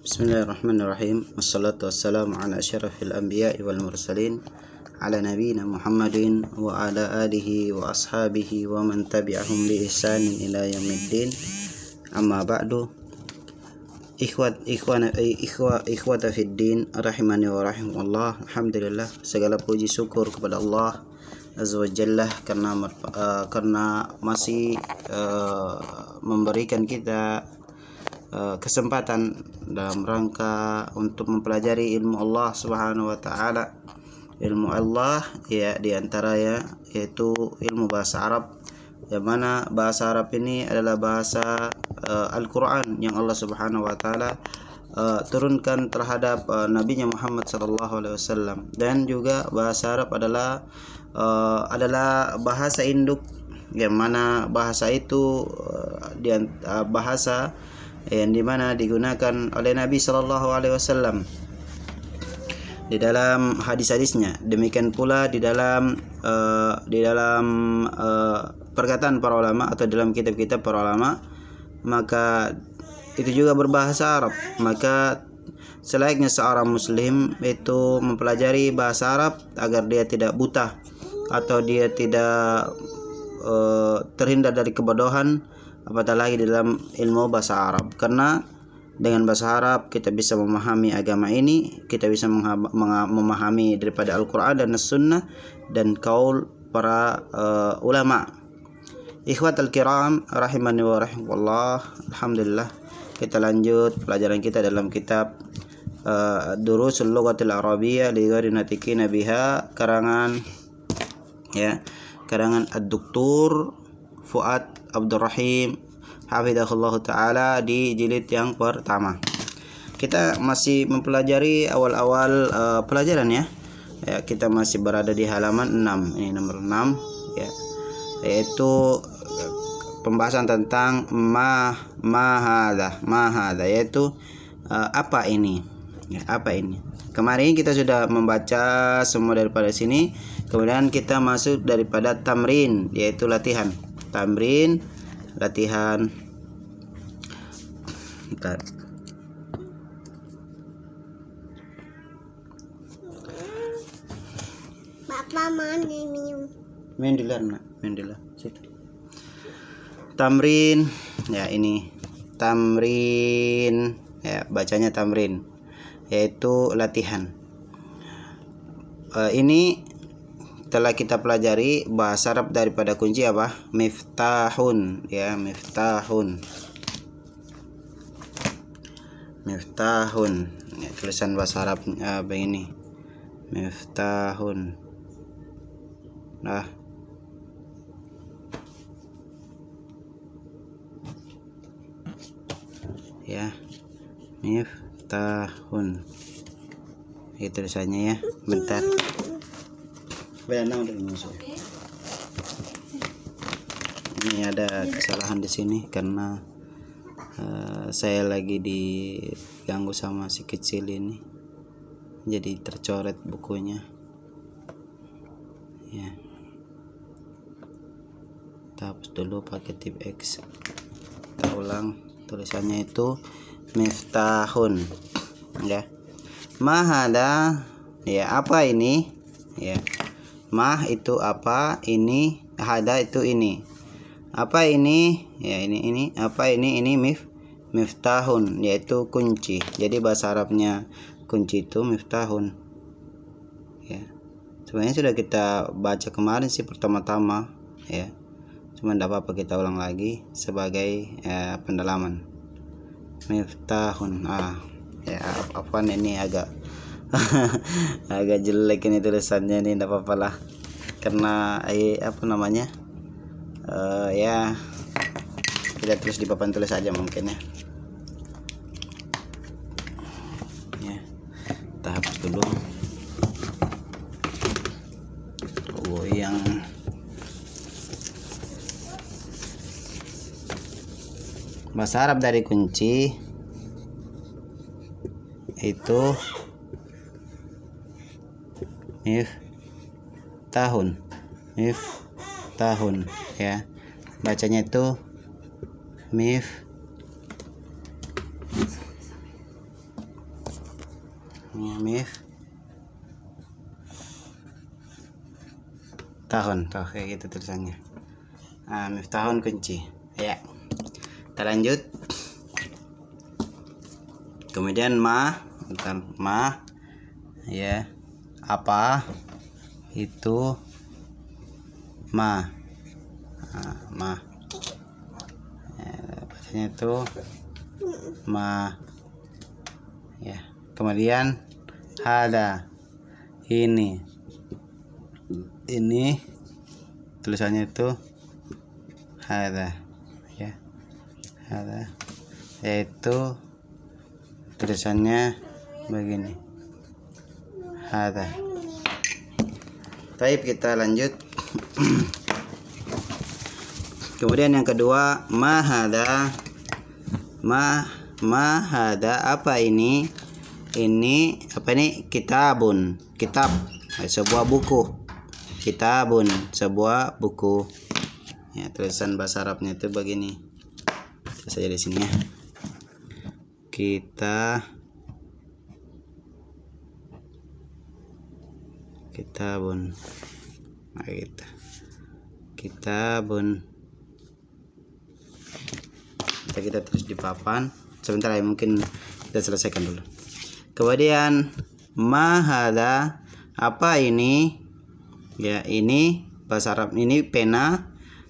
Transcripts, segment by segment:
Bismillahirrahmanirrahim. Wassalatu wassalamu ala asyrafil anbiya'i wal mursalin ala nabiyyina Muhammadin wa ala alihi wa ashabihi wa man tabi'ahum bi ihsanin ila yaumiddin. Amma ba'du. Ikhwata fid din rahimani wa rahimakumullah. Alhamdulillah, segala puji syukur kepada Allah Azza wa Jalla karena masih memberikan kita kesempatan dalam rangka untuk mempelajari ilmu Allah Subhanahu wa taala. Ilmu Allah ya diantara yaitu ilmu bahasa Arab, yang mana bahasa Arab ini adalah bahasa Al-Quran yang Allah Subhanahu wa taala turunkan terhadap Nabi-Nya Muhammad sallallahu alaihi wasallam, dan juga bahasa Arab adalah bahasa induk, yang mana bahasa itu bahasa yang dimana digunakan oleh Nabi sallallahu alaihi wasallam di dalam hadis-hadisnya. Demikian pula di dalam perkataan para ulama atau dalam kitab-kitab para ulama, maka itu juga berbahasa Arab. Maka selayaknya seorang muslim itu mempelajari bahasa Arab agar dia tidak buta atau dia tidak terhindar dari kebodohan, apatah lagi di dalam ilmu bahasa Arab. Karena dengan bahasa Arab kita bisa memahami agama ini, kita bisa memahami daripada Al-Quran dan As-Sunnah dan kaul para ulama. Ikhwatal kiram rahimani wa rahimakumullah. Alhamdulillah, kita lanjut pelajaran kita dalam kitab Durusul Lughatil Arabiyyah li ghairi natiqina biha, karangan Ad-Doktor Fuad Abdurrahim hafizahullah ta'ala, di jilid yang pertama. Kita masih mempelajari awal-awal pelajaran ya. Kita masih berada di halaman 6. Ini nomor 6 ya. Yaitu pembahasan tentang ma hadza, yaitu apa ini? Ya, apa ini? Kemarin kita sudah membaca semua daripada sini. Kemudian kita masuk daripada tamrin, yaitu latihan. Tamrin, latihan. Bentar. Bapak mana minum? Main di luar, nak. Main di luar. Situ. Tamrin. Ya, ini. Tamrin. Ya, bacanya tamrin. Yaitu latihan. Ini telah kita pelajari bahasa Arab daripada kunci apa? Miftahun, ya, miftahun. Miftahun. Ya, tulisan bahasa Arab begini. Miftahun. Nah. Ya. Miftahun. Itu tulisannya ya. Bentar. Ini ada kesalahan di sini karena saya lagi diganggu sama si kecil ini, jadi tercoret bukunya. Ya, kita hapus dulu pakai tip X. Kita ulang, tulisannya itu miftahun. Ya, mahada. Ya, apa ini? Ya. Mah itu apa, ini, hada itu ini. Apa ini? Ya, ini. Apa ini? Ini miftahun, yaitu kunci. Jadi bahasa Arabnya kunci itu miftahun. Ya. Sebenarnya sudah kita baca kemarin sih pertama-tama, ya. Cuma tidak apa-apa kita ulang lagi sebagai pendalaman. Miftahun. Ya, apaan ini agak agak jelek ini tulisannya, ini tidak apa-apa lah, karena ya kita tulis di papan tulis aja mungkin ya. Ya, kita hapus dulu. Yang bahasa Arab dari kunci itu miftahun, ya, bacanya itu Miftahun tuh kayak gitu tulisannya. Miftahun kunci ya. Kita lanjut. Kemudian ma ya, apa itu ma ya, bacanya itu ma ya. Kemudian hada, ini tulisannya itu hada ya, hada, yaitu tulisannya begini, hada. Baik, kita lanjut. Kemudian yang kedua, mahada. Mahada apa ini? Ini apa ini? Kitabun, kitab, sebuah buku. Kitabun, sebuah buku. Ya, tulisan bahasa Arabnya itu begini. Terus saja di sini ya. Kitabun. Nah, gitu. Kitabun. Kita tulis di papan. Sebentar ya, mungkin kita selesaikan dulu. Kemudian mahada, apa ini? Ya, ini bahasa Arab, ini pena.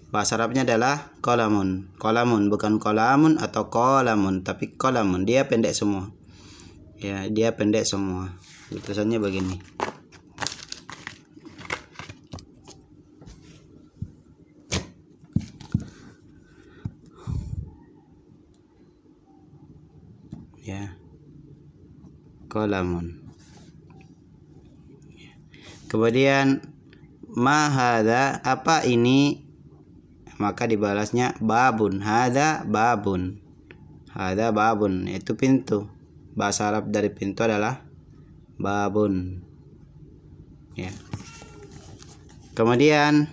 Bahasa Arabnya adalah qalamun. Qalamun, bukan qalamun atau qalamun, tapi qalamun. Dia pendek semua. Ya, dia pendek semua. Tulisannya begini. Ya, qalamun. Kemudian mahada, apa ini? Maka dibalasnya babun. Hada babun. Hada babun, itu pintu. Bahasa Arab dari pintu adalah babun. Ya. Kemudian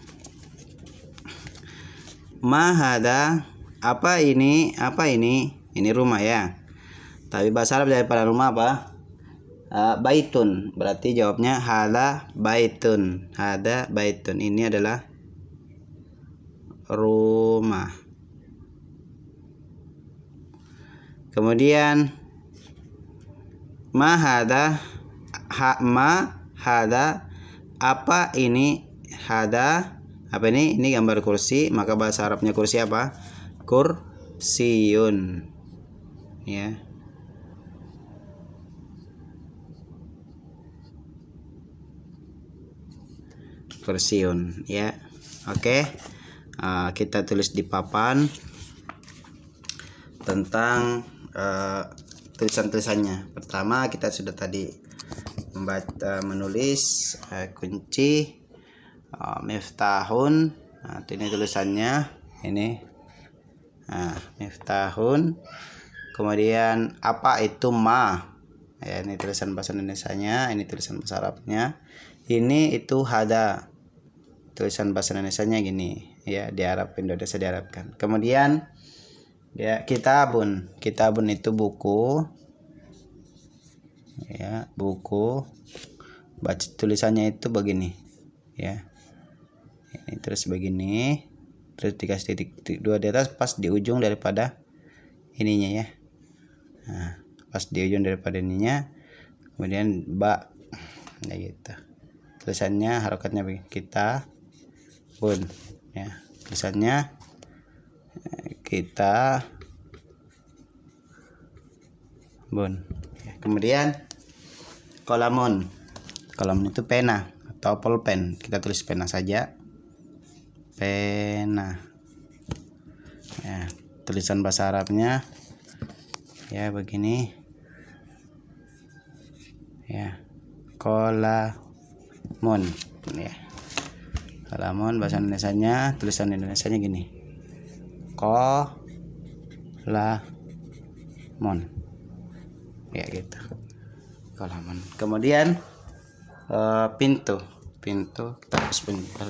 mahada, apa ini? Apa ini? Ini rumah ya. Tapi bahasa Arab daripada rumah apa? Baitun. Berarti jawabnya hada baitun. Hada baitun. Ini adalah rumah. Kemudian mahada, mahada, apa ini? Hada, apa ini? Ini gambar kursi. Maka bahasa Arabnya kursi apa? Kursiyun. Ya. Kursiun ya. Oke. Kita tulis di papan tentang tulisan-tulisannya. Pertama, kita sudah tadi menulis kunci miftahun. Ini tulisannya ini. Miftahun. Kemudian apa itu ma? Ya, ini tulisan bahasa Indonesianya, ini tulisan bahasa Arabnya. Ini itu hada. Tulisan bahasa Indonesianya gini ya, di Arab, Indonesia diarabkan. Kemudian ya, kitabun. Kitabun itu buku. Ya, buku. Baca tulisannya itu begini. Ya. Ini terus begini. Terus dikasih titik dua di atas pas di ujung daripada ininya ya. Nah, pas di ujung daripada ininya. Kemudian ba. Ya gitu. Tulisannya harokatnya begini. Kita bun ya, tulisannya kita bun ya. Kemudian kolamun. Kolamun itu pena atau pulpen. Kita tulis pena saja, pena ya. Tulisan bahasa Arabnya ya begini ya, kolamun ya. Kolamun bahasa Indonesianya, tulisan Indonesianya gini, kolamun ya gitu, kolamun. Kemudian pintu kita hapus pintu.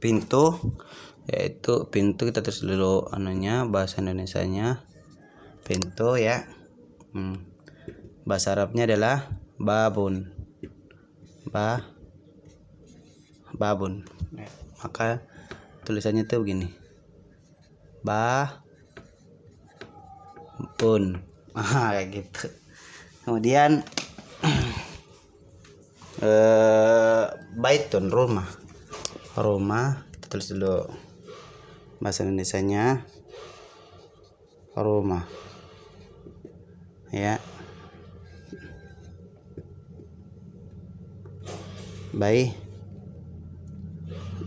pintu, yaitu pintu kita tulis dulu anunya bahasa Indonesianya pintu ya. Bahasa Arabnya adalah babun. Babun. Maka tulisannya itu begini. Babun. Kayak gitu. Kemudian baitun, rumah. Rumah, kita tulis dulu bahasa Indonesianya rumah. Ya.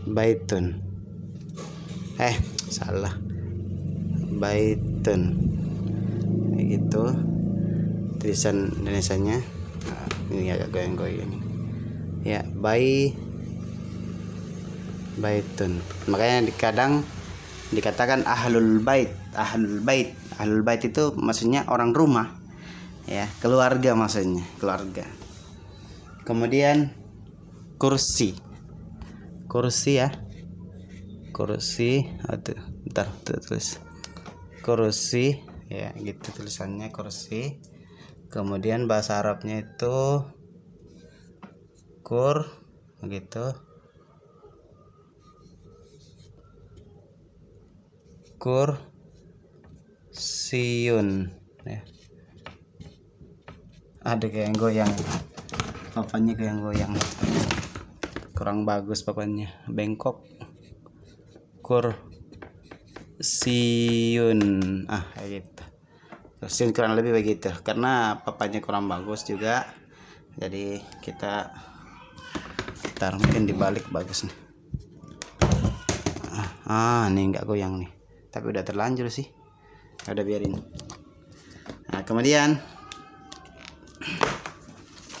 Baitun. Salah. Baitun. Kayak gitu. Tulisan Indonesianya. Ini agak goyang-goyang. Ya, baitun. Makanya kadang dikatakan ahlul bait. Ahlul bait itu maksudnya orang rumah. Ya, keluarga maksudnya, keluarga. Kemudian kursi ya. Kursi, bentar terus. Kursi ya, gitu tulisannya kursi. Kemudian bahasa Arabnya itu gitu. Kursiun ya. Ada kayak yang goyang. Papannya kayak yang goyang. Kurang bagus papannya, bengkok. Kursiun. Kayak gitu. Kursiun kurang lebih begitu. Karena papannya kurang bagus juga. Jadi kita mungkin dibalik bagus nih. Ini enggak goyang nih. Tapi udah terlanjur sih. Udah biarin. Nah, kemudian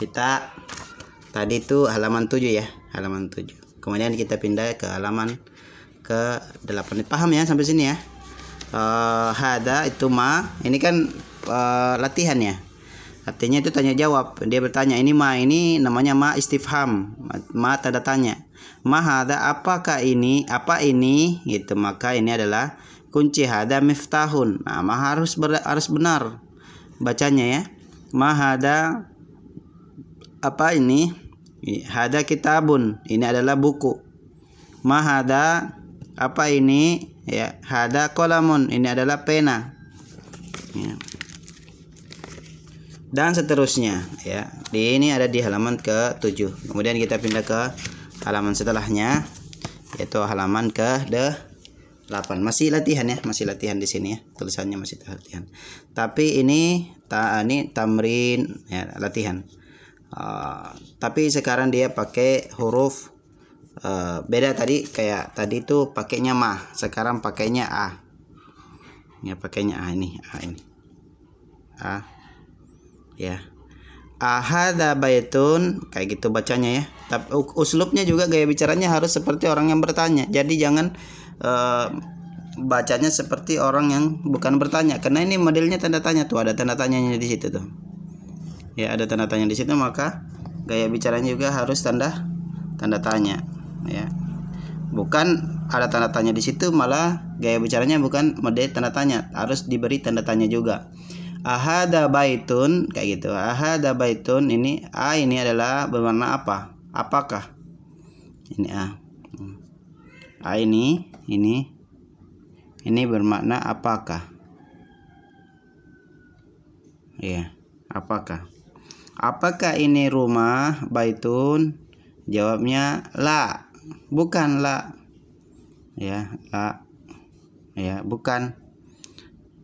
kita tadi itu halaman 7 ya, halaman 7. Kemudian kita pindah ke halaman ke 8. Paham ya sampai sini ya? Hada itu ma, ini kan latihan ya. Artinya itu tanya jawab. Dia bertanya, ini namanya ma istifham, ma tanda tanya. Ma hada, apakah ini? Apa ini? Gitu. Maka ini adalah kunci. Hada miftahun. Nah, ma harus benar bacanya ya. Ma hada, apa ini? Hada kitabun, ini adalah buku. Ma hada, apa ini? Ya, hada qalamun, ini adalah pena. Ya. Dan seterusnya ya. Ini ada di halaman ke-7. Kemudian kita pindah ke halaman setelahnya, yaitu halaman ke-8. Masih latihan ya, masih latihan di sini ya. Tulisannya masih latihan. Tapi ini tamrin ya, latihan. Tapi sekarang dia pakai huruf beda. Tadi kayak tadi itu pakainya ma, sekarang pakainya a. Ya, pakainya a ini. A. Ya. Ahada baitun, kayak gitu bacanya ya. Tapi uslubnya juga, gaya bicaranya harus seperti orang yang bertanya. Jadi jangan bacanya seperti orang yang bukan bertanya, karena ini modelnya tanda tanya tuh, ada tanda tanyanya di situ tuh. Ya, ada tanda tanya di situ, maka gaya bicaranya juga harus tanda tanya ya. Bukan ada tanda tanya di situ malah gaya bicaranya bukan model tanda tanya, harus diberi tanda tanya juga. Ahada baitun, kayak gitu. Ahada baitun, ini a, ini adalah bermakna apa? Apakah? Ini a. A ini bermakna apakah? Ya, apakah? Apakah ini rumah? Baitun, jawabnya la, bukan la. Ya, la. Ya, bukan.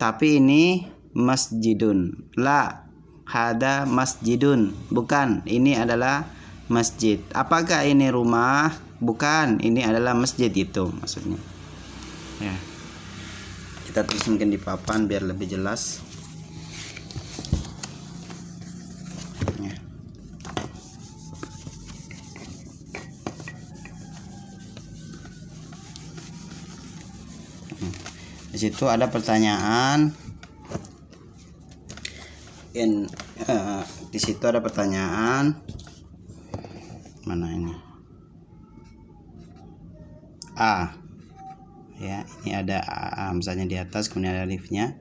Tapi ini masjidun. La, hada masjidun, bukan, ini adalah masjid. Apakah ini rumah? Bukan, ini adalah masjid, itu maksudnya ya. Kita tulis mungkin di papan biar lebih jelas ya. Di situ ada pertanyaan. Di situ ada pertanyaan. Mana ini? a. Ya, ini ada hamzahnya di atas, kemudian ada alifnya.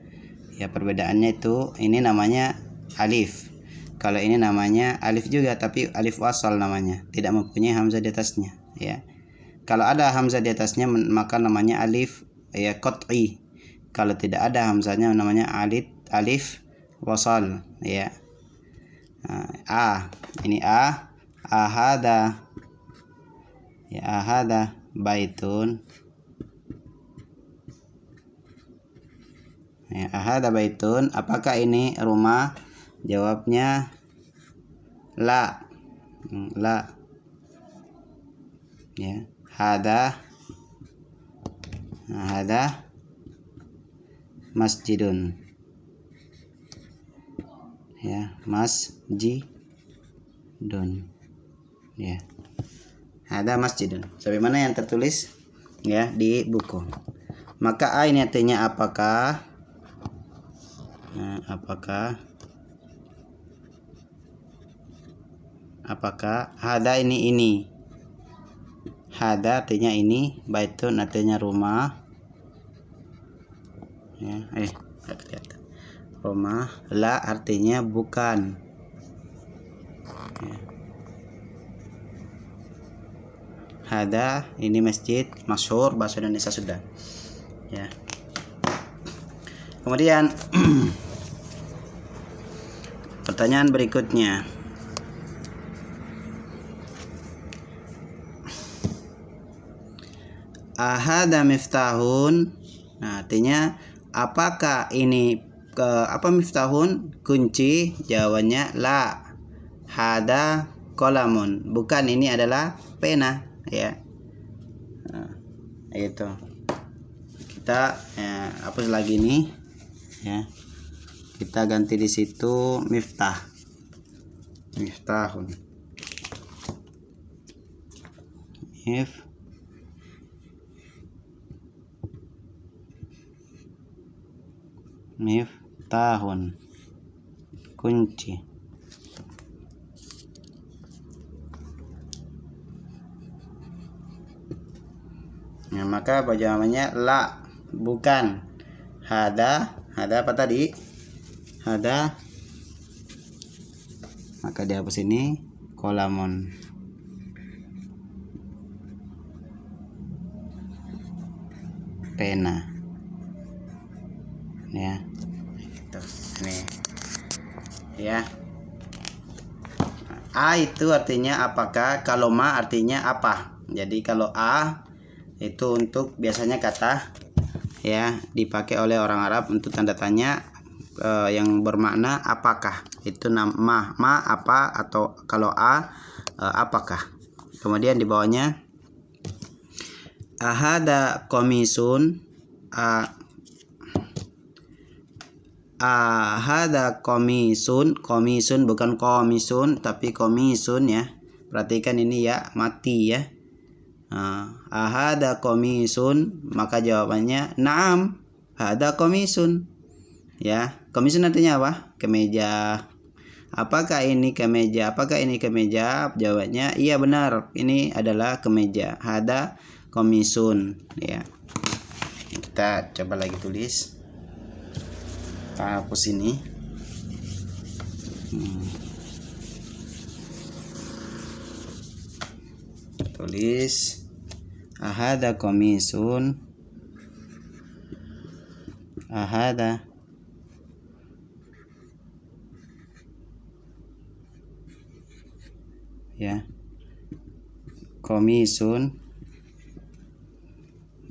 Ya, perbedaannya itu ini namanya alif. Kalau ini namanya alif juga, tapi alif wasal namanya, tidak mempunyai hamzah di atasnya. Ya, kalau ada hamzah di atasnya maka namanya alif ya qat'i. Kalau tidak ada hamzahnya namanya alif wasal. Ya, a, ini a, ahada. Ya, ahada baitun. Ya, ahada baitun. Apakah ini rumah? Jawabnya la. La. Ya, hada masjidun. Ya, masjidun. Ya, hada masjidun. Sebagaimana yang tertulis ya di buku. Maka a ini artinya apakah? Nah, apakah hada ini. Hada artinya ini, baitun artinya rumah. Ya, rumah. La artinya bukan. Ya. Hada ini masjid masyhur, bahasa Indonesia sudah. Ya. Kemudian pertanyaan berikutnya. Ahada miftahun. Nah, artinya apakah ini miftahun? Kunci. Jawabannya la. Hada qalamun. Bukan, ini adalah pena, ya. Nah, itu. Kita hapus lagi nih, ya. Kita ganti di situ miftah. Miftahun. Miftahun, kunci. Nah, maka jawabannya la, bukan. Hada apa tadi? Hada. Maka dihapus ini qalamun. Pena. Ya. Itu. Ini. Ya. A itu artinya apakah, kalau ma artinya apa. Jadi kalau a itu untuk biasanya kata ya dipakai oleh orang Arab untuk tanda tanya yang bermakna apakah. Itu nama ma apa, atau kalau a apakah. Kemudian di bawahnya ahada komisun. Ahada komisun. Komisun bukan komisun tapi komisun, ya. Perhatikan ini ya mati, ya. Ahada komisun, maka jawabannya na'am, hada komisun. Ya, komisun artinya apa? Kemeja. Apakah ini kemeja? Jawabannya iya, benar, ini adalah kemeja. Hada komisun, ya. Kita coba lagi tulis. Hapus ini. Tulis ahada komisun. Ahada ya komisun.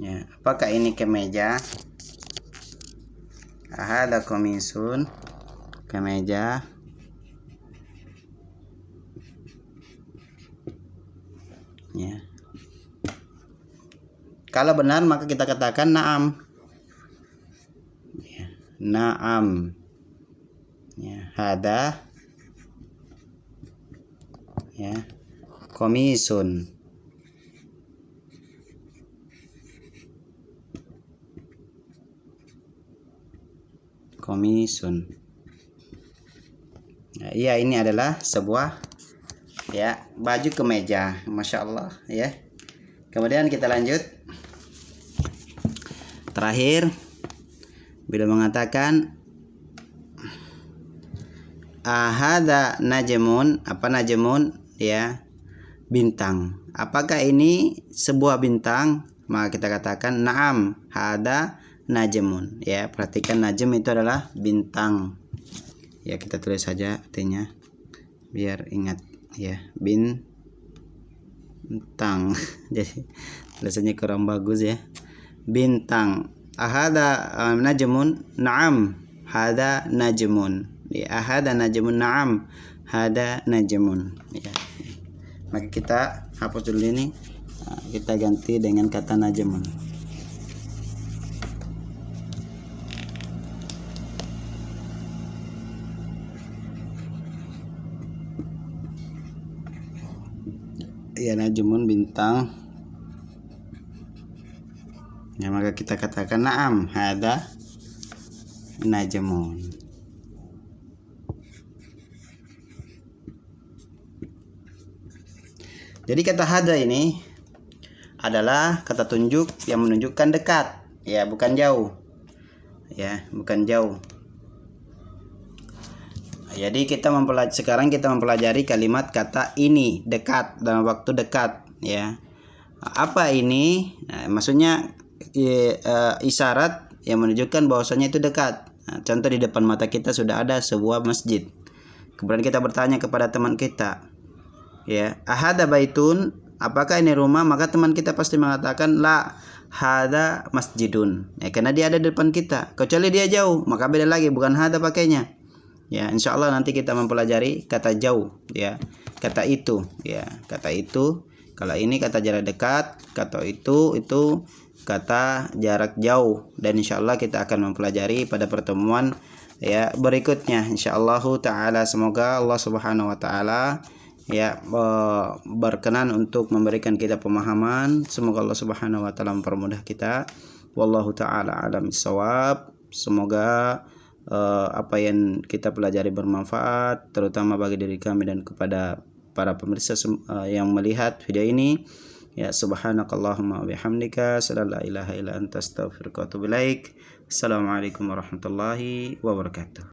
Ya, apakah ini kemeja? Ahada komisun, kemeja. Ya. Kalau benar maka kita katakan na'am. Ya, na'am. Ya, hada ya komisun. Komisun. Nah, iya, ini adalah sebuah ya baju kemeja, masya Allah, ya. Kemudian kita lanjut. Terakhir, bila mengatakan ahada najmun, apa najmun? Ya, bintang. Apakah ini sebuah bintang? Maka kita katakan na'am, hada najmun. Ya, perhatikan najm itu adalah bintang. Ya, kita tulis saja artinya biar ingat ya, bintang. Jadi tulisannya kurang bagus ya. Bintang. Ahada najmun? Na'am, hada najmun. Ya, ahada najmun, na'am, hada najmun. Ya. Maka kita hapus dulu ini. Kita ganti dengan kata najmun. Ya, najmun bintang. Ya, maka kita katakan na'am, hada najmun. Jadi kata hada ini adalah kata tunjuk yang menunjukkan dekat, ya, bukan jauh. Ya, bukan jauh. Jadi sekarang kita mempelajari kalimat kata ini, dekat, dalam waktu dekat, ya. Apa ini? Nah, maksudnya isyarat yang menunjukkan bahwasanya itu dekat. Nah, contoh di depan mata kita sudah ada sebuah masjid. Kemudian kita bertanya kepada teman kita, ya, ahada baitun, apakah ini rumah? Maka teman kita pasti mengatakan la, hada masjidun. Ya, karena dia ada di depan kita. Kecuali dia jauh, maka beda lagi, bukan hada pakainya. Ya, insya Allah nanti kita mempelajari kata jauh, ya, kata itu, ya, kata itu. Kalau ini kata jarak dekat, kata itu kata jarak jauh. Dan insya Allah kita akan mempelajari pada pertemuan ya berikutnya. Insya Allah taala, semoga Allah Subhanahu wa taala ya berkenan untuk memberikan kita pemahaman. Semoga Allah Subhanahu wa taala mempermudah kita. Wallahu taala alam bissawab. Semoga apa yang kita pelajari bermanfaat, terutama bagi diri kami dan kepada para pemirsa yang melihat video ini. Ya, subhanakallahumma wa bihamdika, asyhadu an la ilaha illa anta, astaghfiruka wa atubu ilaik. Assalamualaikum warahmatullahi wabarakatuh.